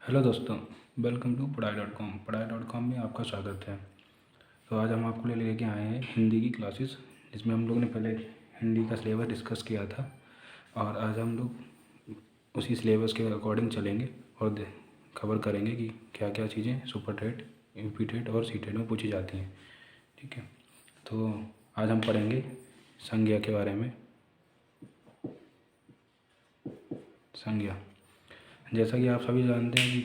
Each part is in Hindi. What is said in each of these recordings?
हेलो दोस्तों, वेलकम टू पढ़ाई.com में आपका स्वागत है। तो आज हम आपको लेके आए हैं हिंदी की क्लासेस, जिसमें हम लोगों ने पहले हिंदी का सिलेबस डिस्कस किया था और आज हम लोग उसी सिलेबस के अकॉर्डिंग चलेंगे और कवर करेंगे कि क्या क्या चीज़ें सुपर टेट, यूपी टेट और सी टेट में पूछी जाती हैं। ठीक है, तो आज हम पढ़ेंगे संज्ञा के बारे में। संज्ञा, जैसा कि आप सभी जानते हैं कि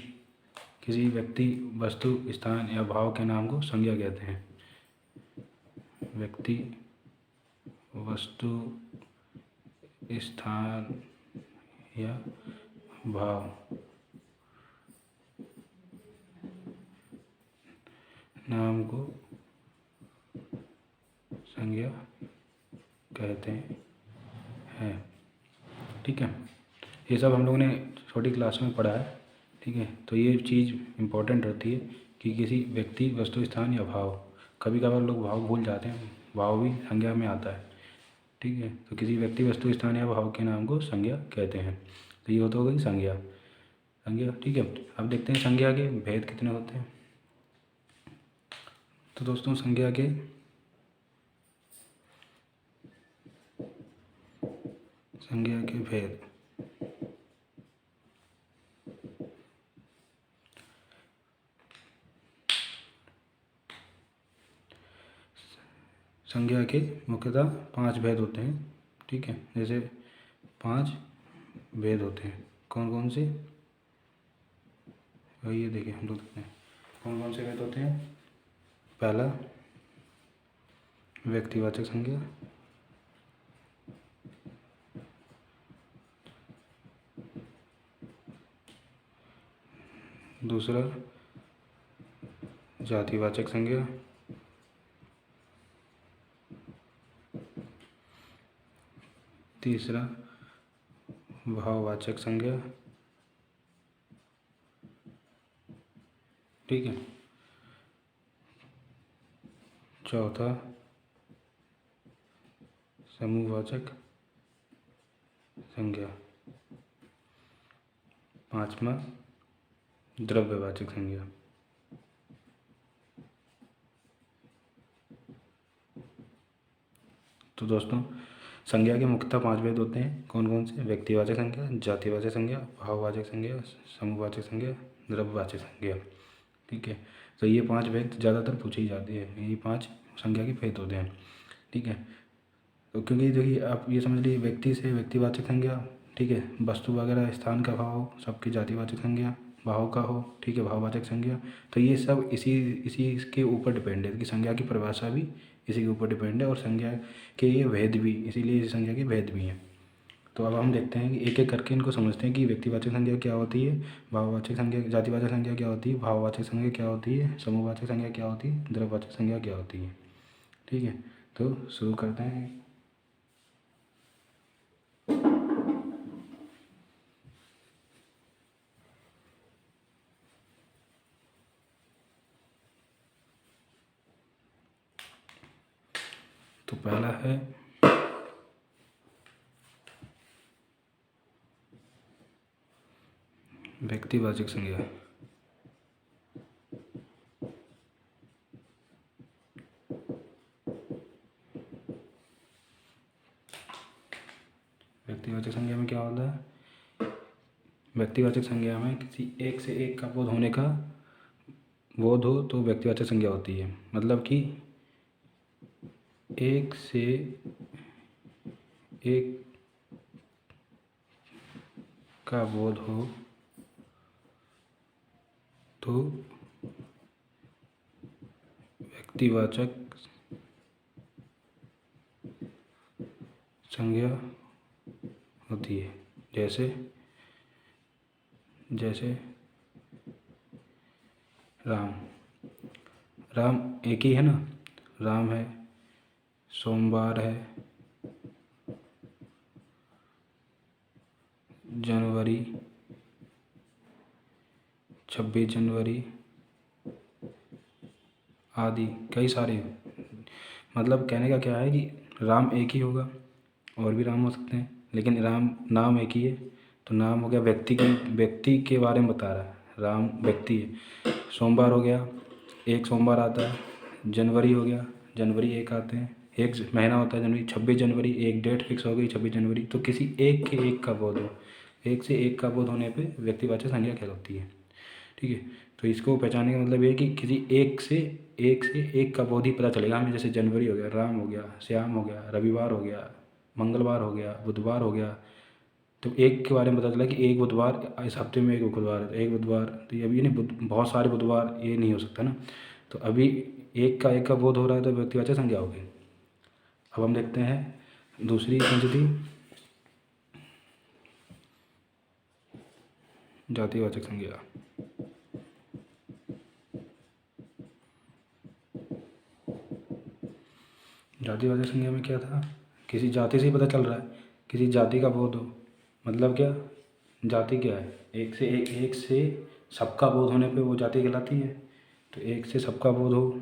किसी व्यक्ति, वस्तु, स्थान या भाव के नाम को संज्ञा कहते हैं। व्यक्ति, वस्तु, स्थान या भाव नाम को संज्ञा कहते हैं। ठीक है, ये सब हम लोगों ने छोटी क्लास में पढ़ा है। ठीक है, तो ये चीज़ इम्पोर्टेंट होती है कि किसी व्यक्ति, वस्तु, स्थान या भाव, कभी कभार लोग भाव भूल जाते हैं, भाव भी संज्ञा में आता है। ठीक है, तो किसी व्यक्ति, वस्तु, स्थान या भाव के नाम को संज्ञा कहते हैं। तो ये हो गई संज्ञा। ठीक है, अब देखते हैं संज्ञा के भेद कितने होते हैं। तो दोस्तों, संज्ञा के भेद। संज्ञा के मुख्यतः 5 भेद होते हैं। ठीक है, जैसे 5 भेद होते हैं। कौन कौन से? ये देखिए, हम लोग देखते हैं कौन कौन से भेद होते हैं। पहला, व्यक्तिवाचक संज्ञा। दूसरा, जातिवाचक संज्ञा। तीसरा, भाववाचक संज्ञा। ठीक है, चौथा, समूहवाचक संज्ञा। पांचवा, द्रव्यवाचक संज्ञा। तो दोस्तों, संज्ञा के मुख्यतः 5 भेद होते हैं। कौन कौन से? व्यक्तिवाचक संज्ञा, जातिवाचक संज्ञा, भाववाचक संज्ञा, समूहवाचक संज्ञा, द्रव्यवाचक संज्ञा। ठीक है, तो ये 5 भेद ज़्यादातर पूछी जाती है। यही 5 संज्ञा के भेद होते हैं। ठीक है, तो क्योंकि देखिए, आप ये समझ लीजिए, व्यक्ति से व्यक्तिवाचक संज्ञा, ठीक है, वस्तु वगैरह, स्थान का भाव, सबकी जातिवाचक संज्ञा, भाव का हो, ठीक है, भाववाचक संज्ञा। तो ये सब इसी के ऊपर डिपेंड है कि संज्ञा की परिभाषा भी इसी के ऊपर डिपेंड है और संज्ञा के ये भेद भी, इसीलिए इस संज्ञा के भेद भी हैं। तो अब हम देखते हैं कि एक एक करके इनको समझते हैं कि व्यक्तिवाचक संज्ञा क्या होती है, भाववाचक संज्ञा, जातिवाचक संज्ञा क्या होती है, भाववाचक संज्ञा क्या होती है, समूहवाचक संज्ञा क्या होती है, द्रव्यवाचक संज्ञा क्या होती है। ठीक है, तो शुरू करते हैं। तो पहला है व्यक्तिवाचक संज्ञा। व्यक्तिवाचक संज्ञा में क्या होता है? व्यक्तिवाचक संज्ञा में किसी एक से एक का बोध होने का बोध हो तो व्यक्तिवाचक संज्ञा होती है। मतलब कि एक से एक का बोध हो तो व्यक्तिवाचक संज्ञा होती है। जैसे राम। राम एक ही है ना, राम है, सोमवार है, जनवरी, 26 जनवरी आदि कई सारे। मतलब कहने का क्या है कि राम एक ही होगा, और भी राम हो सकते हैं, लेकिन राम नाम एक ही है। तो नाम हो गया, व्यक्ति के बारे में बता रहा है। राम व्यक्ति है। सोमवार हो गया, एक सोमवार आता है। जनवरी हो गया, जनवरी एक आते हैं, एक महीना होता है जनवरी। 26 जनवरी एक डेट फिक्स हो गई, 26 जनवरी। तो किसी एक के एक का बोध हो, एक से एक का बोध होने पे व्यक्तिवाचक संज्ञा कहलाती है। ठीक है, तो इसको पहचानने का मतलब ये है कि किसी एक का बोध ही पता चलेगा हमें। जैसे जनवरी हो गया, राम हो गया, श्याम हो गया, रविवार हो गया, मंगलवार हो गया, बुधवार हो गया। तो एक के बारे में पता चला कि एक बुधवार, इस हफ्ते में एक बुधवार है, एक बुधवार। तो ये अभी नहीं, बहुत सारे बुधवार ये नहीं हो सकता ना। तो अभी एक का बोध हो रहा है तो व्यक्तिवाचक संज्ञा होगी। अब हम देखते हैं दूसरी पंचती, जातिवाचक संज्ञा। जातिवाचक संज्ञा में क्या था, किसी जाति से ही पता चल रहा है, किसी जाति का बोध हो। मतलब क्या, जाति क्या है, एक से सबका बोध होने पे वो जाति कहलाती है। तो एक से सबका बोध हो,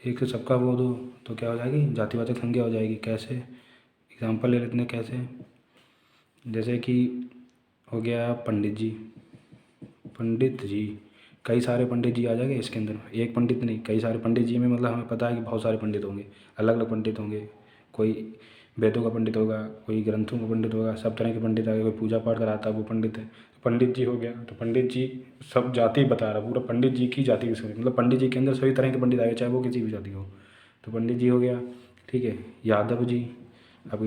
एक से सबका बोध हो तो क्या हो जाएगी, जातिवाचक संज्ञा हो जाएगी। कैसे, एग्जाम्पल ले लेते हैं कैसे। जैसे कि हो गया पंडित जी, पंडित जी, कई सारे पंडित जी आ जाएंगे इसके अंदर। एक पंडित नहीं, कई सारे पंडित जी में मतलब हमें पता है कि बहुत सारे पंडित होंगे, अलग अलग पंडित होंगे। कोई वेदों का पंडित होगा, कोई ग्रंथों का पंडित होगा, सब तरह के पंडित आ गए। कोई पूजा पाठ कराता है वो पंडित है, तो पंडित जी हो गया। तो पंडित जी सब जाति बता रहा, पूरा पंडित जी की जाति की समझ, मतलब पंडित जी के अंदर सभी तरह के पंडित आ गए, चाहे वो किसी भी जाति हो। तो पंडित जी हो गया। ठीक है, यादव जी, अब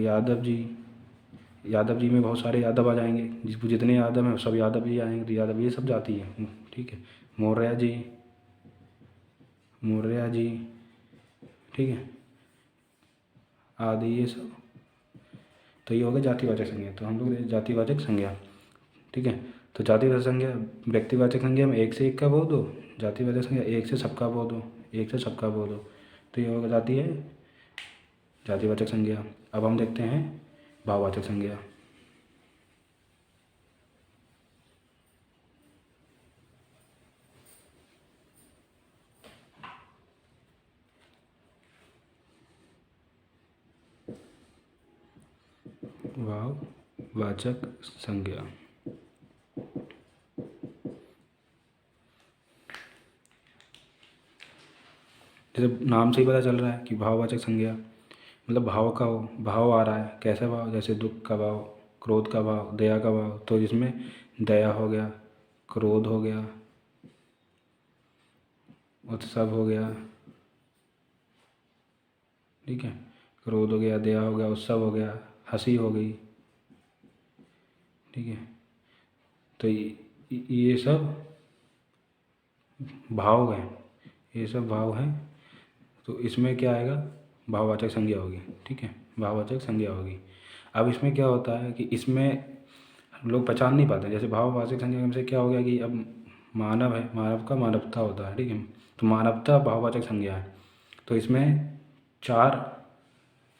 यादव जी में बहुत सारे यादव आ जाएंगे, जितने यादव हैं सब यादव जी आएंगे। तो यादव ये सब जाति है। ठीक है, मौर्य जी, मौर्य जी, ठीक है, आदि ये सब। तो ये हो गया जातिवाचक संज्ञा। तो हम लोग जातिवाचक संज्ञा, ठीक है। तो जातिवाचक संज्ञा, व्यक्तिवाचक संज्ञा में एक से एक का बोध हो, जातिवाचक संज्ञा एक से सबका बोध हो, एक से सबका बोध हो। तो ये हो जाती है जातिवाचक संज्ञा। अब हम देखते हैं भाववाचक संज्ञा। भाववाचक संज्ञा, जैसे नाम से ही पता चल रहा है कि भाववाचक संज्ञा मतलब भाव का हो, भाव आ रहा है। कैसा भाव, जैसे दुख का भाव, क्रोध का भाव, दया का भाव। तो इसमें दया हो गया, क्रोध हो गया, उत्सव हो गया, ठीक है, क्रोध हो गया, दया हो गया, उत्सव हो गया, हंसी हो गई, ठीक है। तो ये सब भाव हैं, ये सब भाव हैं। तो इसमें क्या आएगा, भाववाचक संज्ञा होगी, ठीक है, भाववाचक संज्ञा होगी। अब इसमें क्या होता है कि इसमें लोग पहचान नहीं पाते। जैसे भाववाचक संज्ञा से क्या हो गया कि अब मानव है, मानव का मानवता होता है, ठीक है। तो मानवता भाववाचक संज्ञा है। तो इसमें 4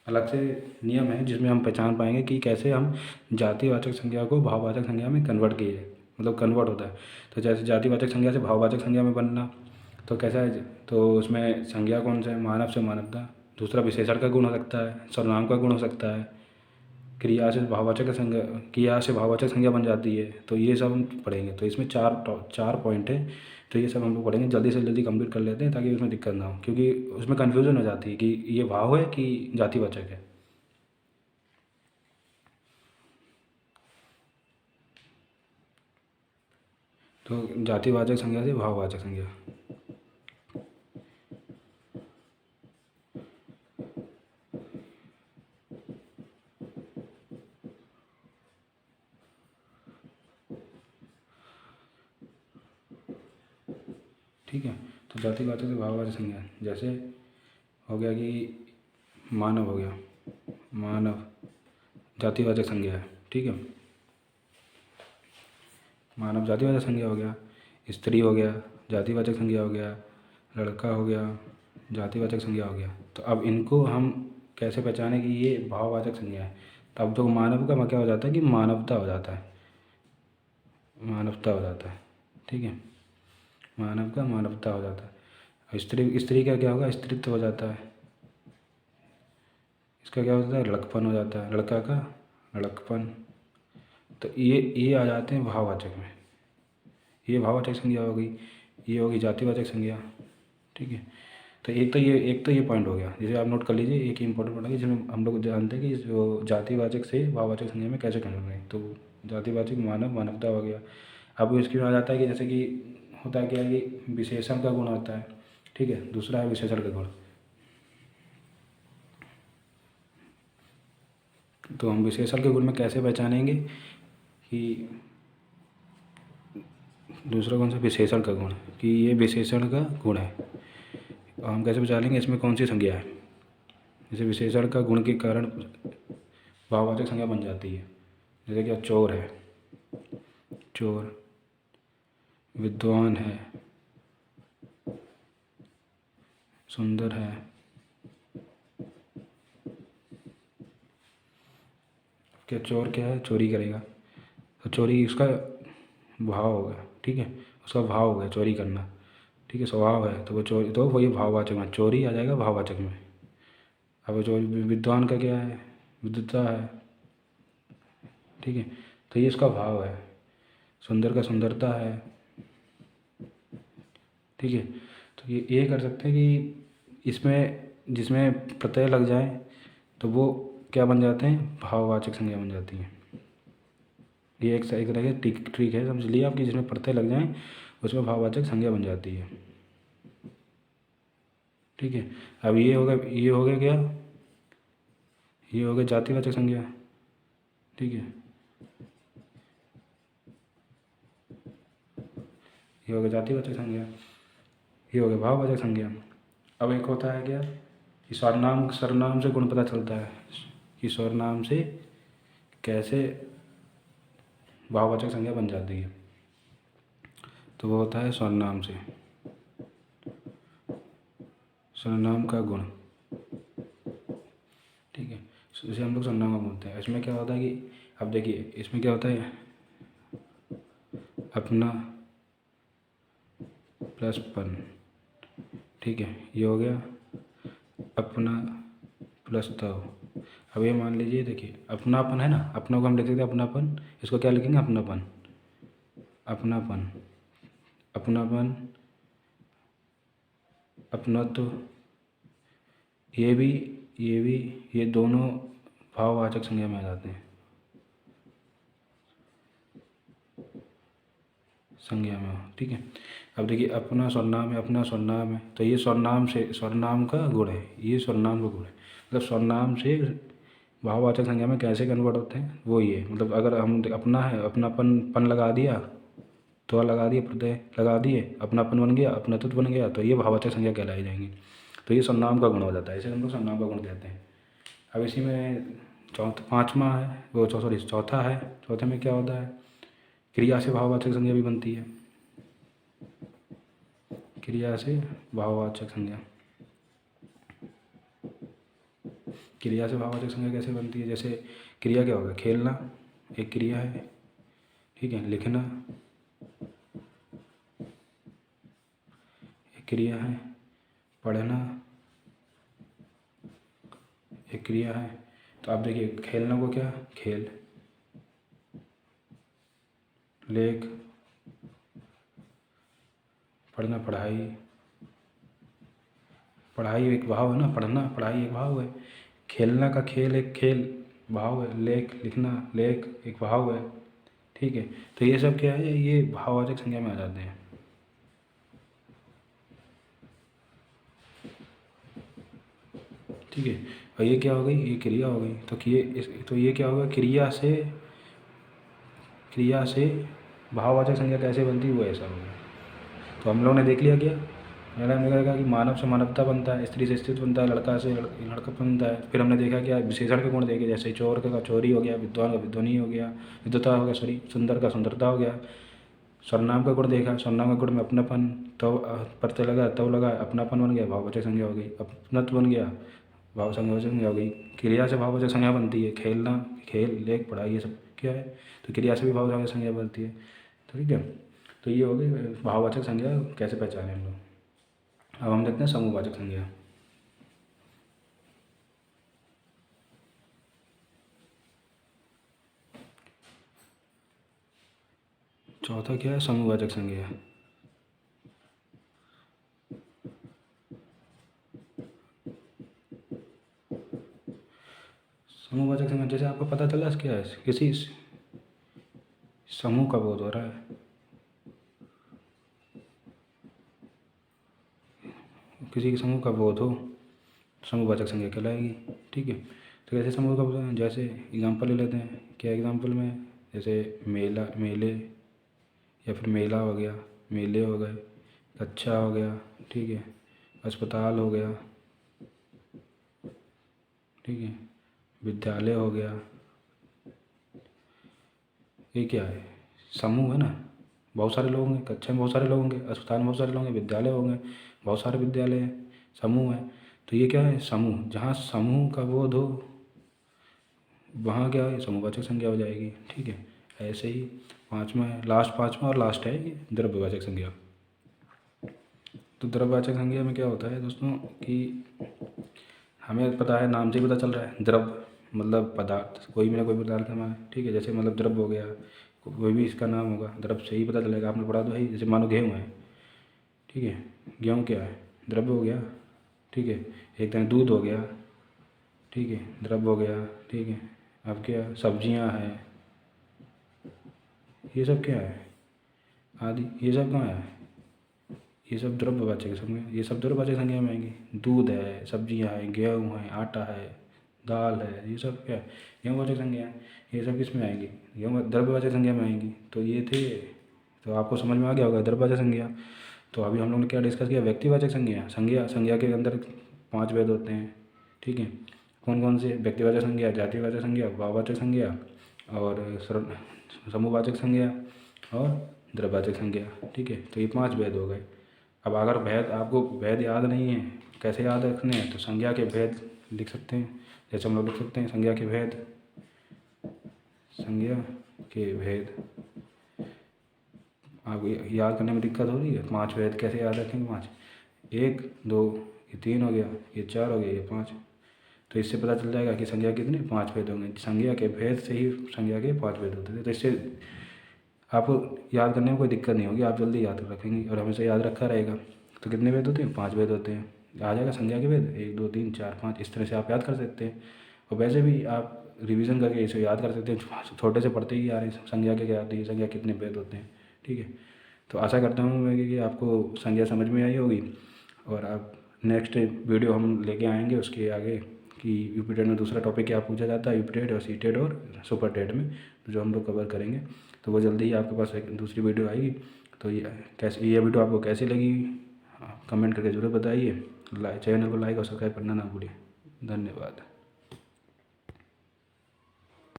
अलग से नियम है जिसमें हम पहचान पाएंगे कि कैसे हम जातिवाचक संज्ञा को भाववाचक संज्ञा में कन्वर्ट किए, मतलब कन्वर्ट होता है। तो जैसे जातिवाचक संज्ञा से भाववाचक संज्ञा में बनना, तो कैसा है, तो उसमें संज्ञा कौन सा है, मानव से मानवता। दूसरा विशेषण का गुण हो सकता है, सर्वनाम का गुण हो सकता है, क्रिया से भाववाचक संज्ञा, क्रिया से भाववाचक संज्ञा बन जाती है। तो ये सब हम पढ़ेंगे। तो इसमें 4 पॉइंट है। तो ये सब हम लोग पढ़ेंगे, जल्दी से जल्दी कंप्लीट कर लेते हैं ताकि उसमें दिक्कत ना हो, क्योंकि उसमें कन्फ्यूज़न हो जाती है कि ये भाव है कि जातिवाचक है। तो जातिवाचक संज्ञा से भाववाचक संज्ञा, ठीक है। तो जातिवाचक से भाववाचक संज्ञा, जैसे हो गया कि मानव हो गया, मानव जातिवाचक संज्ञा है, ठीक है। मानव जातिवाचक संज्ञा हो गया। स्त्री हो गया, जातिवाचक संज्ञा हो गया। लड़का हो गया, जातिवाचक संज्ञा हो गया। तो अब इनको हम कैसे पहचानें कि ये भाववाचक संज्ञा है। तो अब तो मानव का क्या हो जाता है कि मानवता हो जाता है, मानवता हो जाता है, ठीक है, मानव का मानवता हो जाता है। और स्त्री का क्या होगा, स्त्रीत्व हो जाता है, इसका क्या होता है, लड़कपन हो जाता है, लड़का का लड़कपन। तो ये आ जाते हैं भाववाचक में। ये भाववाचक संज्ञा हो गई, ये होगी जातिवाचक संज्ञा। ठीक है, तो एक तो ये पॉइंट हो गया, जिसे आप नोट कर लीजिए। एक इंपॉर्टेंट पॉइंट है जिसमें हम लोग जानते हैं कि जो जातिवाचक से भाववाचक संज्ञा में कैसे कन्वर्ट है। तो जातिवाचक मानव, मानवता हो गया। अब इसके बाद आ जाता है कि जैसे कि होता है क्या है कि विशेषण का गुण होता है। ठीक है, दूसरा है विशेषण का गुण। तो हम विशेषण के गुण में कैसे पहचानेंगे कि दूसरा कौन सा, विशेषण का गुण, कि ये विशेषण का गुण है। और हम कैसे पहचानेंगे इसमें कौन सी संज्ञा है। जैसे विशेषण का गुण के कारण भाववाचक संज्ञा बन जाती है। जैसे कि चोर है, चोर, विद्वान है, सुंदर है, क्या चोर क्या है, चोरी करेगा। तो चोरी उसका भाव होगा। ठीक है, उसका भाव हो गया चोरी करना। ठीक है, स्वभाव है, तो वो चोरी, तो वही भाववाचक में, चोरी आ जाएगा भाववाचक में। अब जो विद्वान का क्या है, विद्वता है। ठीक है, तो ये इसका भाव है। सुंदर का सुंदरता है। ठीक है, तो ये कर सकते हैं कि इसमें जिसमें प्रत्यय लग जाए तो वो क्या बन जाते हैं, भाववाचक संज्ञा बन जाती है। ये एक तरह की ट्रिक है, समझ लिए आप, कि जिसमें प्रत्यय लग जाए उसमें भाववाचक संज्ञा बन जाती है। ठीक है, अब ये हो गया क्या, ये हो गया जातिवाचक संज्ञा। ठीक है, ये हो गया जातिवाचक संज्ञा, ये हो गया भाववाचक संज्ञा। अब एक होता है क्या कि सर्वनाम से गुण पता चलता है कि सर्वनाम से कैसे भाववाचक संज्ञा बन जाती है। तो वो होता है सर्वनाम से, सर्वनाम का गुण। ठीक है, इसे हम लोग सर्वनाम का गुण बोलते हैं। इसमें क्या होता है कि अब देखिए इसमें क्या होता है, अपना प्लस पन। ठीक है, ये हो गया अपना प्लस तव। अब ये मान लीजिए, देखिए अपनापन है ना, अपना को हम लिख सकते हैं अपनापन, इसको क्या लिखेंगे, अपनापन, अपनापन, अपनापन, अपनत्व। ये भी ये दोनों भाववाचक संज्ञा में आ जाते हैं, संज्ञा में। ठीक है, अब देखिए अपना सर्वनाम है, अपना सर्वनाम है, तो ये सर्वनाम से, सर्वनाम का गुण है, ये सर्वनाम का गुण है। मतलब सर्वनाम से भाववाचक संज्ञा में कैसे कन्वर्ट होते हैं वो ये, मतलब अगर हम अपना है, अपनापन, पन लगा दिया तो लगा दिए, प्रत्यय लगा दिए, अपनापन बन गया, अपनत्व बन गया, तो ये भाववाचक संज्ञा कहलाई जाएंगी। तो ये सर्वनाम का गुण हो जाता है, इसे हम लोग सर्वनाम का गुण कहते हैं। अब इसी में पाँचवा है वो, सॉरी चौथा है। चौथे में क्या होता है, क्रिया से भाववाचक संज्ञा भी बनती है, क्रिया से भाववाचक संज्ञा। क्रिया से भाववाचक संज्ञा कैसे बनती है, जैसे क्रिया क्या होगा, खेलना एक क्रिया है। ठीक है, लिखना एक क्रिया है, पढ़ना एक क्रिया है। तो आप देखिए खेलना को क्या, खेल, लेख, पढ़ना पढ़ाई, पढ़ाई एक भाव है ना, पढ़ना पढ़ाई एक भाव है। खेलना का खेल एक खेल भाव है, लेख लिखना लेख एक भाव है। ठीक है, तो ये सब क्या है, ये भाववाचक संज्ञा में आ जाते हैं। ठीक है, और ये क्या हो गई, ये क्रिया हो गई। तो ये क्या होगा, क्रिया से भाववाचक संज्ञा कैसे बनती है वो ऐसा होगा। तो हम लोगों ने देख लिया क्या, पहले हमने कहा कि मानव से मानवता बनता है, स्त्री से स्त्रीत्व बनता है, लड़का से लड़कापन बनता है। फिर हमने देखा क्या, विशेषण के गुण देखे, जैसे चोर का चोरी हो गया, विद्वान का विद्वानी हो गया, विद्वता हो गया, सॉरी सुंदर का सुंदरता हो गया। सर्वनाम का गुण देखा, सर्वनाम का गुण में अपनापन, तब प्रत्यय लगा, तब लगा, अपनापन बन गया, भाववाचक संज्ञा हो गई, अपनत्व बन गया, भाववाचक संज्ञा हो गई। क्रिया से भाववाचक संज्ञा बनती है, खेलना खेल लेख पढ़ाई ये सब क्या है, तो क्रिया से भी भाववाचक संज्ञा बनती है। तो ठीक है, तो ये हो गई भाववाचक संज्ञा कैसे पहचाने हम लोग। अब हम देखते हैं समूहवाचक संज्ञा। चौथा क्या है, समूहवाचक संज्ञा। समूहवाचक संज्ञा जैसे आपको पता चला क्या है, किसी समूह का बोध हो रहा है, किसी के समूह का बोध हो, समूहवाचक संज्ञा कहलाएगी। ठीक है, तो कैसे समूह का बोध, जैसे एग्जांपल ले लेते हैं। क्या एग्जांपल में, जैसे मेले या फिर मेला हो गया, मेले हो गए, कक्षा हो गया, ठीक है, अस्पताल हो गया, ठीक है, विद्यालय हो गया। ये क्या है, समूह है ना, बहुत सारे लोग होंगे, कक्षा में बहुत सारे लोग होंगे, अस्पताल में बहुत सारे लोग होंगे, विद्यालय होंगे, बहुत सारे विद्यालय हैं, समूह है। तो ये क्या है, समूह। जहाँ समूह का बोध हो वहाँ क्या है, समूहवाचक संज्ञा हो जाएगी। ठीक है, ऐसे ही पाँचवा है, पाँचवा और लास्ट है ये द्रव्यवाचक संज्ञा। तो द्रव्यवाचक संज्ञा में क्या होता है दोस्तों कि हमें पता है, नाम से ही पता चल रहा है, द्रव मतलब पदार्थ, कोई भी ना कोई पदार्थ हमारा। ठीक है, जैसे मतलब द्रव हो गया, कोई भी इसका नाम होगा, द्रव से ही पता चलेगा, आपने पढ़ा तो है। जैसे मानो गेहूँ है, ठीक है, गेहूँ क्या है, द्रव्य हो गया। ठीक है, एक तरह दूध हो गया, ठीक है, द्रव्य हो गया। ठीक है, अब क्या, सब्जियां हैं, ये सब क्या है, आदि, ये सब कहाँ है, ये सब द्रव्यवाचक संज्ञा, ये सब द्रव्यवाचक संज्ञा में आएंगी। दूध है, सब्जियां हैं, गेहूँ है, आटा है, दाल है, ये सब क्या है, गेहूँवाचक संज्ञा है। ये सब किस में आएंगी, गेहूँ द्रव्यवाचक संज्ञा में आएंगी। तो ये थे, तो आपको समझ में आ गया होगा द्रव्यवाचक संज्ञा। तो अभी हम लोग ने क्या डिस्कस किया, व्यक्तिवाचक संज्ञा। संज्ञा के अंदर 5 भेद होते हैं। ठीक है, कौन कौन से, व्यक्तिवाचक संज्ञा, जातिवाचक संज्ञा, भाववाचक संज्ञा और समूहवाचक संज्ञा और द्रव्यवाचक संज्ञा। ठीक है, तो ये 5 भेद हो गए। अब अगर भेद, आपको भेद याद नहीं है, कैसे याद रखने हैं, तो संज्ञा के भेद लिख सकते हैं। जैसे हम लोग लिख सकते हैं संज्ञा के भेद, संज्ञा के भेद। आपको याद करने में दिक्कत हो रही है, 5 भेद कैसे याद रखेंगे, 5, 1 2, ये 3 हो गया, ये 4 हो गया, ये 5। तो इससे पता चल जाएगा कि संज्ञा कितने, 5 भेद होंगे। संज्ञा के भेद से ही संज्ञा के 5 भेद होते थे। तो इससे आपको याद करने में कोई दिक्कत नहीं होगी, आप जल्दी याद रखेंगे और हमेशा याद रखा रहेगा। तो कितने भेद होते हैं, 5 भेद होते हैं। आ जाएगा संज्ञा के भेद, 1 2 3 4 5, इस तरह से आप याद कर सकते हैं। और वैसे भी आप रिवीजन करके इसे याद कर सकते हैं, छोटे से पढ़ते ही आ रहे हैं संज्ञा के क्या होती है, संज्ञा कितने भेद होते हैं। ठीक है, तो आशा करता हूँ मैं कि आपको संज्ञा समझ में आई होगी। और आप नेक्स्ट वीडियो हम लेके आएंगे उसके आगे कि यूपीटेड में दूसरा टॉपिक क्या पूछा जाता है, यूपीटेड और सीटेड और सुपर टेड में, जो हम लोग कवर करेंगे। तो वो जल्दी ही आपके पास एक दूसरी वीडियो आएगी। तो ये वीडियो आपको कैसी लगी, कमेंट करके ज़रूर बताइए। चैनल को लाइक और सब्सक्राइब करना ना भूलिए। धन्यवाद।